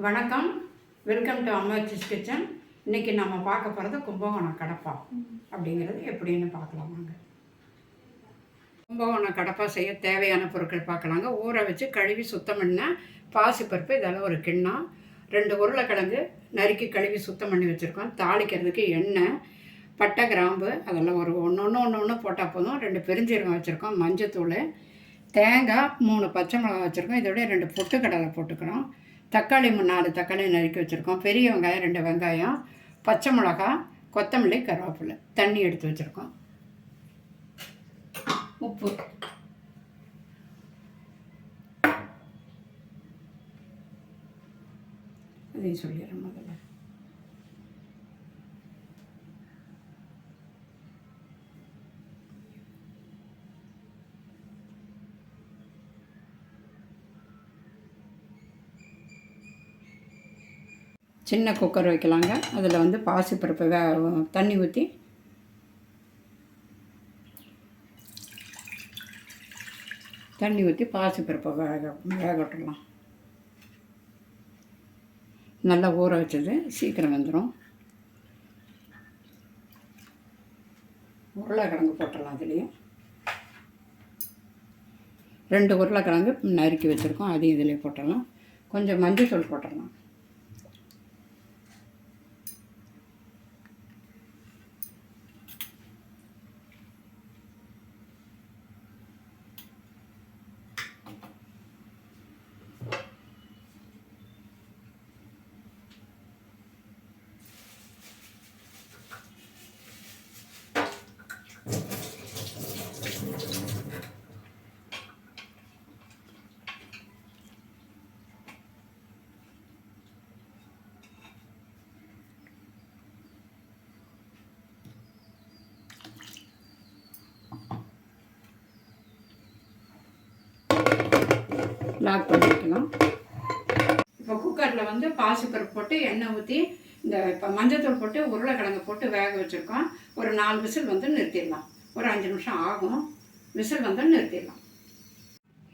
வணக்கம், welcome to Ammachi's kitchen. இன்றைக்கி நம்ம பார்க்க போகிறது கும்பகோணம் கடப்பா அப்படிங்கிறது எப்படின்னு பார்க்கலாம். வாங்க. கும்பகோணம் கடப்பா செய்ய தேவையான பொருட்கள் பார்க்கலாங்க. ஊற வச்சு கழுவி சுத்தம் பண்ண பாசிப்பருப்பு, இதெல்லாம் ஒரு கிண்ணம், 2 உருளைக்கிழங்கு நறுக்கி கழுவி சுத்தம் பண்ணி வச்சுருக்கோம். தாளிக்கிறதுக்கு எண்ணெய், பட்டை, கிராம்பு அதெல்லாம் ஒரு ஒன்று போட்டால் போதும். 2 பெருஞ்சீரகம் வச்சுருக்கோம், மஞ்சத்தூள், தேங்காய், 3 பச்சை மிளகாய் வச்சுருக்கோம். இதோட 2 பொட்டுக்கடலை போட்டுக்கிறோம். தக்காளி 4 தக்காளி நறுக்கி வச்சுருக்கோம். பெரிய வெங்காயம் 2 வெங்காயம், பச்சை மிளகா, கொத்தமல்லி, கருவேப்பிலை, தண்ணி எடுத்து வச்சுருக்கோம். உப்பு, அதையும் சொல்லிடுறேன் முதல்ல. சின்ன குக்கர் வைக்கலாங்க. அதில் வந்து பாசிப்பருப்பு தண்ணி ஊற்றி பாசிப்பருப்பை வேக விட்டுடலாம். நல்லா ஊற வச்சது சீக்கிரம் வந்துடும். உருளைக்கிழங்கு போட்டுடலாம். அதுலேயும் 2 உருளைக்கிழங்கு நறுக்கி வச்சுருக்கோம், அதையும் இதிலே போட்டுடலாம். கொஞ்சம் மஞ்சள் தூள் போட்டுடலாம். லாக் பண்ணி வைக்கலாம். இப்போ குக்கரில் வந்து பாசிப்பருப்பு போட்டு எண்ணெய் ஊற்றி இப்போ மஞ்சத்தூள் போட்டு உருளைக்கிழங்கு போட்டு வேக வச்சுருக்கோம். ஒரு 4 விசில் வந்து நிறுத்திடலாம். ஒரு 5 நிமிஷம் ஆகும். விசில் வந்து நிறுத்திடலாம்.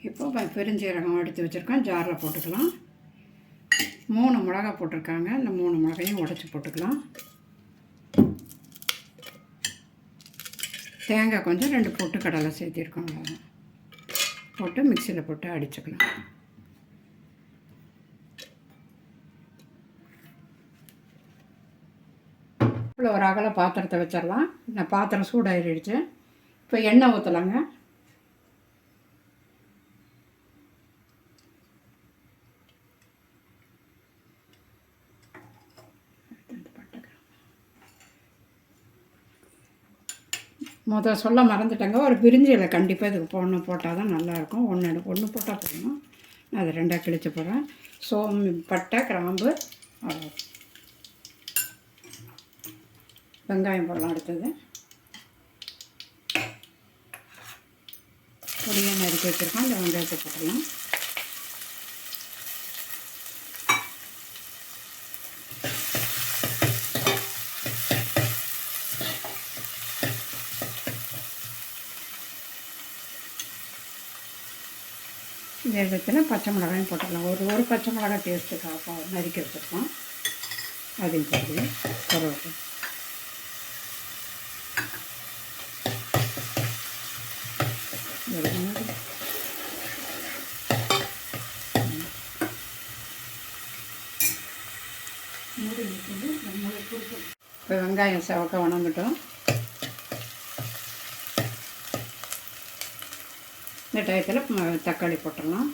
இப்போ பெருஞ்சீரகம் எடுத்து வச்சுருக்கோம், ஜாரில் போட்டுக்கலாம். 3 மிளகாய் போட்டிருக்காங்க, இந்த 3 மிளகாயும் உடச்சி போட்டுக்கலாம். தேங்காய் கொஞ்சம் 2 பொட்டுக்கடலை சேர்த்திருக்கோம், போட்டு மிக்சியில் போட்டு அடிச்சுக்கலாம். இப்போ ஒரு அகல பாத்திரத்தை வச்சிடலாம். இந்த பாத்திரம் சூடாகிடுச்சு. இப்போ எண்ணெய் ஊற்றலாங்க. சொல்ல மறந்துட்டேங்க, ஒரு பிரிஞ்சி இலை கண்டிப்பாக இதுக்கு போட்டால் தான் நல்லாயிருக்கும். ஒன்று போட்டால் போடணும். நான் அதை 2ஆக கிழிச்சு போடுறேன். பட்டை, கிராம்பு, வெங்காயம் போடலாம். அடுத்தது பொடியாக நறுக்கி வச்சுருக்கோம், இந்த வெங்காயத்தை போடலாம். இந்த இடத்துல பச்சை மிளகாயும் போட்டுக்கலாம். ஒரு பச்சை மிளகாய் டேஸ்ட்டுக்காக நறுக்கி வச்சுருக்கோம், அதையும் போட்டு கருவேப்பிலை. இப்போ வெங்காயம் செவக்க வணங்கட்டும். இந்த டயத்தில் தக்காளி போட்டுடலாம்.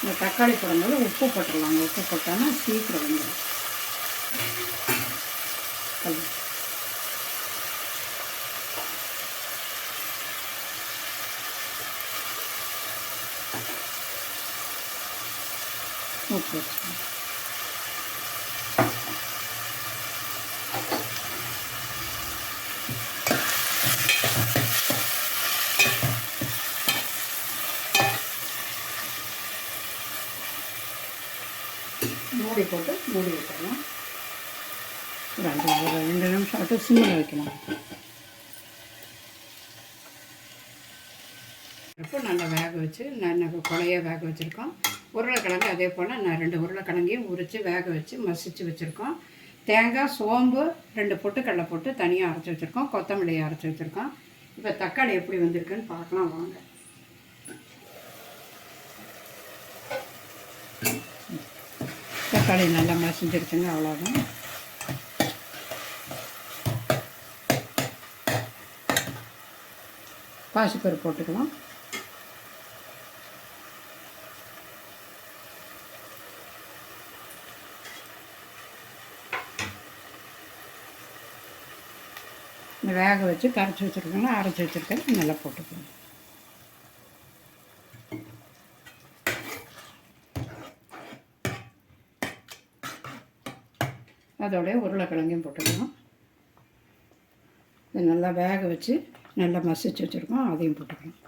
இந்த தக்காளி போடும்போது உப்பு போட்டுடலாங்க. உப்பு போட்டோன்னா சீக்கிரம் வந்துடும். உப்பு மூடி போட்டு மூடி வைக்கலாம். ஒரு 2 நிமிஷம் ஆட்டு சிம்மில் வைக்கலாம். இப்போ நல்லா வேக வச்சு நான் குழைய வேக வச்சுருக்கோம். உருளைக்கிழங்கு அதே போல் நான் 2 உருளைக்கிழங்கையும் உரித்து வேக வச்சு மசித்து வச்சுருக்கோம். தேங்காய், சோம்பு, 2 பொட்டுக்கடலை போட்டு தனியாக அரைச்சி வச்சுருக்கோம். கொத்தமல்லியை அரைச்சி வச்சுருக்கோம். இப்போ தக்காளி எப்படி வந்திருக்குன்னு பார்க்கலாம் வாங்க. தக்காளி நல்லா மசிஞ்சிருச்சுங்க, அவ்வளோதான். பாசிப்பருப்பு போட்டுக்கலாம். வேக வச்சு கரைச்சி வச்சுருக்கோங்க, அரைச்சி வச்சுருக்கேன், நல்லா போட்டுக்கலாம். அதோடைய உருளைக்கிழங்கையும் போட்டுக்கலாம். இது நல்லா வேக வச்சு நல்லா மசிச்சு வச்சுருக்கோம், அதையும் போட்டுக்கலாம்.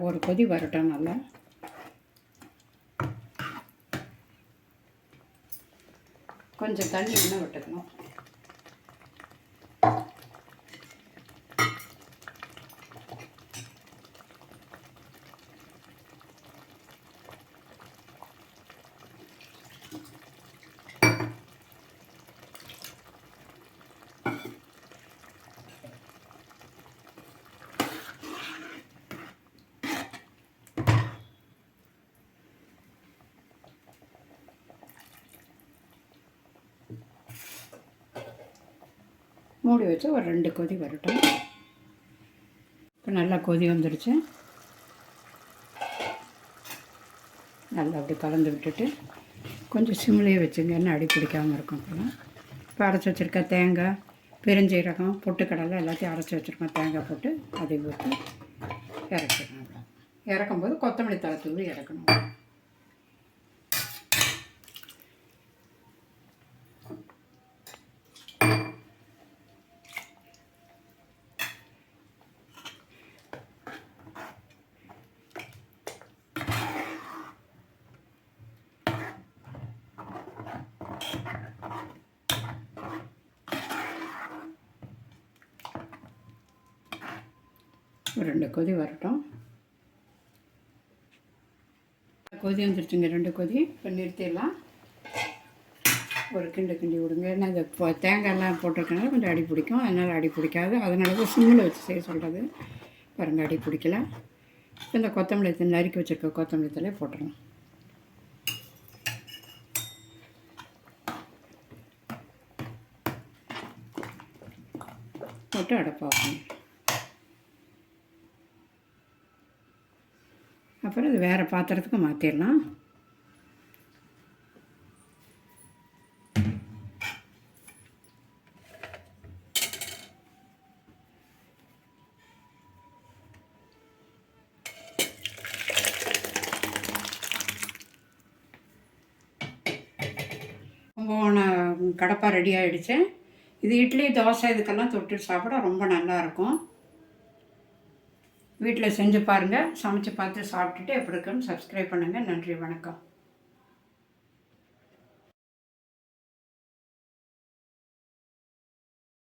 ஒரு கொதி வரட்டும். நல்லா கொஞ்சம் தண்ணி இன்னும் விட்டுக்கணும். மூடி வச்சு ஒரு 2 கொதி வரட்டும். இப்போ நல்லா கொதி வந்துடுச்சு. நல்லா அப்படி கலந்து விட்டுட்டு கொஞ்சம் சிம்லேயே வச்சுங்க, என்ன அடி பிடிக்காமல் இருக்கும். அப்போலாம் இப்போ அரைச்சி வச்சுருக்க தேங்காய், பெருஞ்சீரகம், பொட்டுக்கடலை எல்லாத்தையும் அரைச்சி வச்சுருக்கோம். தேங்காய் போட்டு அதை ஊற்றி இறக்கிடணும். இறக்கும்போது கொத்தமல்லி தழை தூவி இறக்கணும். ஒரு 2 கொதி வரட்டும். கொதி வந்துருச்சுங்க, 2 கொதி. இப்போ நிறுத்திடலாம். ஒரு கிண்டி விடுங்க. ஏன்னா இந்த தேங்காயெல்லாம் போட்டிருக்கனால கொஞ்சம் அடி பிடிக்கும், அதனால் அடி பிடிக்காது. அதனால தான் சிம்மில் வச்சு செய்ய சொல்கிறது. பாருங்கள், அடி பிடிக்கல. இந்த கொத்தமல்லி நறுக்கி வச்சுருக்க கொத்தமல்லி தழையை போட்டுடலாம். போட்டு அடைப்பாக்கணும். அப்புறம் இது வேறு பாத்திரத்துக்கு மாற்றிடலாம். கடப்பா ரெடி ஆகிடுச்சு. இது இட்லி, தோசை இதுக்கெல்லாம் தொட்டு சாப்பிட ரொம்ப நல்லாயிருக்கும். வீட்டில் செஞ்சு பாருங்கள். சமைச்சு பார்த்து சாப்பிட்டுட்டு எப்படி இருக்குன்னு சப்ஸ்கிரைப் பண்ணுங்கள். நன்றி, வணக்கம்.